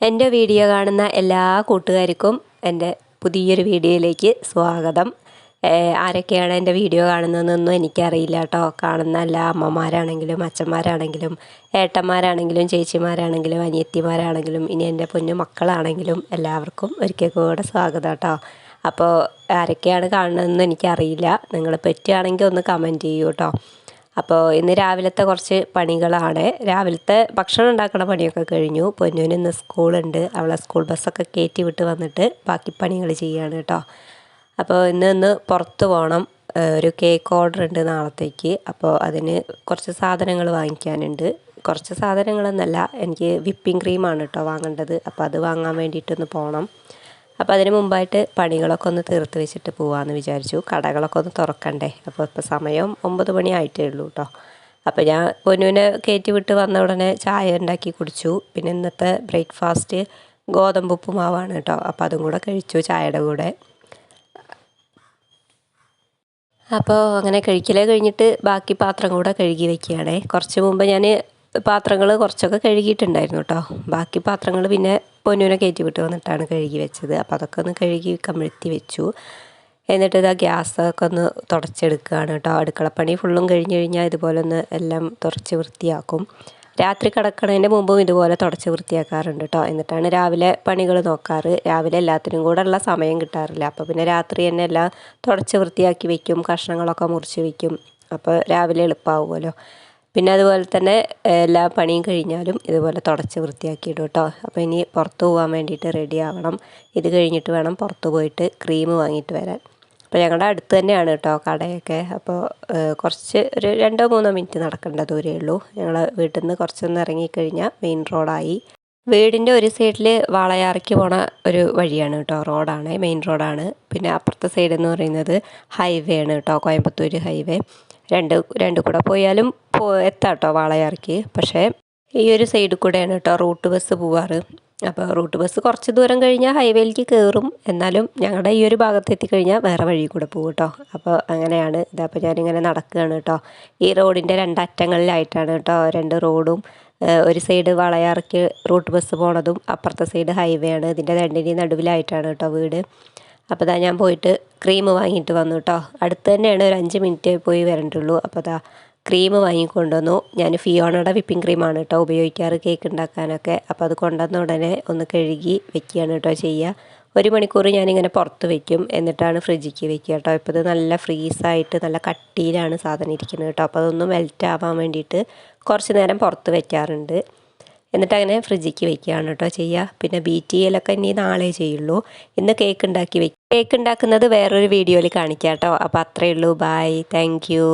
എൻ്റെ വീഡിയോ കാണുന്ന എല്ലാ കൂട്ടുകാർക്കും എൻ്റെ പുതിയൊരു വീഡിയോയിലേക്ക് സ്വാഗതം. ആരൊക്കെയാണ് എൻ്റെ വീഡിയോ കാണുന്നതെന്നൊന്നും എനിക്കറിയില്ല കേട്ടോ. കാണുന്ന എല്ലാ അമ്മമാരാണെങ്കിലും അച്ഛന്മാരാണെങ്കിലും ഏട്ടന്മാരാണെങ്കിലും ചേച്ചിമാരാണെങ്കിലും അനിയത്തിമാരാണെങ്കിലും ഇനി എൻ്റെ പൊന്നു മക്കളാണെങ്കിലും എല്ലാവർക്കും ഒരിക്കൽ കൂടെ സ്വാഗതം കേട്ടോ. അപ്പോൾ ആരൊക്കെയാണ് കാണുന്നതെന്ന് എനിക്കറിയില്ല. നിങ്ങൾ പറ്റുകയാണെങ്കിൽ ഒന്ന് കമൻറ്റ് ചെയ്യൂ കേട്ടോ. അപ്പോൾ ഇന്ന് രാവിലത്തെ കുറച്ച് പണികളാണ്. രാവിലത്തെ ഭക്ഷണം ഉണ്ടാക്കുന്ന പണിയൊക്കെ കഴിഞ്ഞു. പൊന്നൂന് ഇന്ന് സ്കൂളുണ്ട്. അവളെ സ്കൂൾ ബസ്സൊക്കെ കയറ്റി വിട്ട് വന്നിട്ട് ബാക്കി പണികൾ ചെയ്യുകയാണ് കേട്ടോ. അപ്പോൾ ഇന്ന് പുറത്ത് പോകണം. ഒരു കേക്ക് ഓർഡർ ഉണ്ട് നാളത്തേക്ക്. അപ്പോൾ അതിന് കുറച്ച് സാധനങ്ങൾ വാങ്ങിക്കാനുണ്ട്. കുറച്ച് സാധനങ്ങളെന്നല്ല, എനിക്ക് വിപ്പിംഗ് ക്രീമാണ് കേട്ടോ വാങ്ങേണ്ടത്. അപ്പോൾ അത് വാങ്ങാൻ വേണ്ടിയിട്ടൊന്ന് പോകണം. അപ്പോൾ അതിന് മുമ്പായിട്ട് പണികളൊക്കെ ഒന്ന് തീർത്ത് വെച്ചിട്ട് പോകാമെന്ന് വിചാരിച്ചു. കടകളൊക്കെ ഒന്ന് തുറക്കണ്ടേ. അപ്പോൾ ഇപ്പോൾ സമയം 9 മണി ആയിട്ടേ ഉള്ളൂ കേട്ടോ. അപ്പോൾ ഞാൻ പൊന്നൂനെ കയറ്റി വിട്ട് വന്ന ഉടനെ ചായ ഉണ്ടാക്കി കുടിച്ചു. പിന്നെ ഇന്നത്തെ ബ്രേക്ക്ഫാസ്റ്റ് ഗോതമ്പ് ഉപ്പുമാവാണ് കേട്ടോ. അപ്പോൾ അതും കൂടെ കഴിച്ചു ചായയുടെ കൂടെ. അപ്പോൾ അങ്ങനെ കഴിഞ്ഞിട്ട് ബാക്കി പാത്രം കൂടെ കഴുകി വയ്ക്കുകയാണേ. കുറച്ച് മുമ്പ് ഞാൻ പാത്രങ്ങൾ കുറച്ചൊക്കെ കഴുകിയിട്ടുണ്ടായിരുന്നു കേട്ടോ. ബാക്കി പാത്രങ്ങൾ പിന്നെ പൊന്നൂനെ കയറ്റി വിട്ട് വന്നിട്ടാണ് കഴുകി വെച്ചത്. അപ്പോൾ അതൊക്കെ ഒന്ന് കഴുകി കമിഴ്ത്തി വെച്ചു. എന്നിട്ട് ഇതാ ഗ്യാസൊക്കെ ഒന്ന് തുടച്ചെടുക്കുകയാണ് കേട്ടോ. അടുക്കളപ്പണി ഫുള്ളും കഴിഞ്ഞ് കഴിഞ്ഞാൽ ഇതുപോലെ ഒന്ന് എല്ലാം തുടച്ച് വൃത്തിയാക്കും. രാത്രി കിടക്കണതിൻ്റെ മുമ്പും ഇതുപോലെ തുടച്ച് വൃത്തിയാക്കാറുണ്ട് കേട്ടോ. എന്നിട്ടാണ് രാവിലെ പണികൾ നോക്കാറ്. രാവിലെ എല്ലാത്തിനും കൂടെ ഉള്ള സമയം കിട്ടാറില്ല. അപ്പോൾ പിന്നെ രാത്രി തന്നെ എല്ലാം തുടച്ച് വൃത്തിയാക്കി വെക്കും. കഷ്ണങ്ങളൊക്കെ മുറിച്ച് വെക്കും. അപ്പോൾ രാവിലെ എളുപ്പമാവുമല്ലോ. പിന്നെ അതുപോലെ തന്നെ എല്ലാ പണിയും കഴിഞ്ഞാലും ഇതുപോലെ തുടച്ച് വൃത്തിയാക്കിയിടും കേട്ടോ. അപ്പോൾ ഇനി പുറത്ത് പോകാൻ വേണ്ടിയിട്ട് റെഡി ആവണം. ഇത് കഴിഞ്ഞിട്ട് വേണം പുറത്ത് പോയിട്ട് ക്രീം വാങ്ങിയിട്ട് വരാൻ. അപ്പോൾ ഞങ്ങളുടെ അടുത്ത് തന്നെയാണ് കേട്ടോ കടയൊക്കെ. അപ്പോൾ കുറച്ച് ഒരു 2-3 മിനിറ്റ് നടക്കേണ്ട ദൂരമേ ഉള്ളൂ. ഞങ്ങൾ വീട്ടിൽ നിന്ന് കുറച്ചൊന്ന് ഇറങ്ങിക്കഴിഞ്ഞാൽ മെയിൻ റോഡായി. വീടിൻ്റെ ഒരു സൈഡിൽ വാളയാറിക്ക് പോണ ഒരു വഴിയാണ് കേട്ടോ. റോഡാണ്, മെയിൻ റോഡാണ്. പിന്നെ അപ്പുറത്തെ സൈഡ് എന്ന് പറയുന്നത് ഹൈവേ ആണ് കേട്ടോ, കോയമ്പത്തൂർ ഹൈവേ. രണ്ട് കൂടെ പോയാലും എത്താം കേട്ടോ വാളയാറിക്ക്. പക്ഷേ ഈ ഒരു സൈഡിൽ കൂടെയാണ് കേട്ടോ റൂട്ട് ബസ് പോവാറ്. അപ്പോൾ റൂട്ട് ബസ് കുറച്ച് ദൂരം കഴിഞ്ഞാൽ ഹൈവേയിലേക്ക് കയറും. എന്നാലും ഞങ്ങളുടെ ഈ ഒരു ഭാഗത്ത് എത്തിക്കഴിഞ്ഞാൽ വേറെ വഴി കൂടെ പോകും കേട്ടോ. അപ്പോൾ അങ്ങനെയാണ് ഇതപ്പോൾ ഞാനിങ്ങനെ നടക്കുകയാണ് കേട്ടോ. ഈ റോഡിൻ്റെ 2 അറ്റങ്ങളിലായിട്ടാണ് കേട്ടോ 2 റോഡും. ഒരു സൈഡ് വളയാറിക്ക് റൂട്ട് ബസ് പോണതും അപ്പുറത്തെ സൈഡ് ഹൈവേ ആണ്. ഇതിൻ്റെ 2ൻ്റെയും നടുവിലായിട്ടാണ് കേട്ടോ വീട്. അപ്പോൾ ഞാൻ പോയിട്ട് ക്രീം വാങ്ങിയിട്ട് വന്നു കേട്ടോ. അടുത്ത് തന്നെയാണ്, ഒരു 5 മിനിറ്റ് പോയി വരണ്ടുള്ളൂ. അപ്പോൾ ക്രീം വാങ്ങിക്കൊണ്ടുവന്നു. ഞാൻ ഫിയോണയുടെ വിപ്പിംഗ് ക്രീമാണ് കേട്ടോ ഉപയോഗിക്കാറ് കേക്ക് ഉണ്ടാക്കാനൊക്കെ. അപ്പോൾ അത് കൊണ്ടുവന്ന ഉടനെ ഒന്ന് കഴുകി വെക്കുകയാണ് കേട്ടോ ചെയ്യുക. 1 മണിക്കൂർ ഞാനിങ്ങനെ പുറത്ത് വയ്ക്കും. എന്നിട്ടാണ് ഫ്രിഡ്ജിക്ക് വെക്കുക കേട്ടോ. ഇപ്പോൾ ഇത് നല്ല ഫ്രീസായിട്ട് നല്ല കട്ടിയിലാണ് സാധനം ഇരിക്കുന്നത് കേട്ടോ. അപ്പോൾ അതൊന്ന് മെൽറ്റ് ആവാൻ വേണ്ടിയിട്ട് കുറച്ച് നേരം പുറത്ത് വയ്ക്കാറുണ്ട്. എന്നിട്ട് അങ്ങനെ ഫ്രിഡ്ജിക്ക് വെക്കുകയാണ് കേട്ടോ ചെയ്യുക. പിന്നെ ബീറ്റ് ചെയ്യലൊക്കെ ഇനി നാളെ ചെയ്യുള്ളൂ. ഇന്ന് കേക്ക് ഉണ്ടാക്കുന്നത് വേറൊരു വീഡിയോയിൽ കാണിക്കാം കേട്ടോ. അപ്പോൾ അത്രയേ ഉള്ളൂ. Bye, thank U.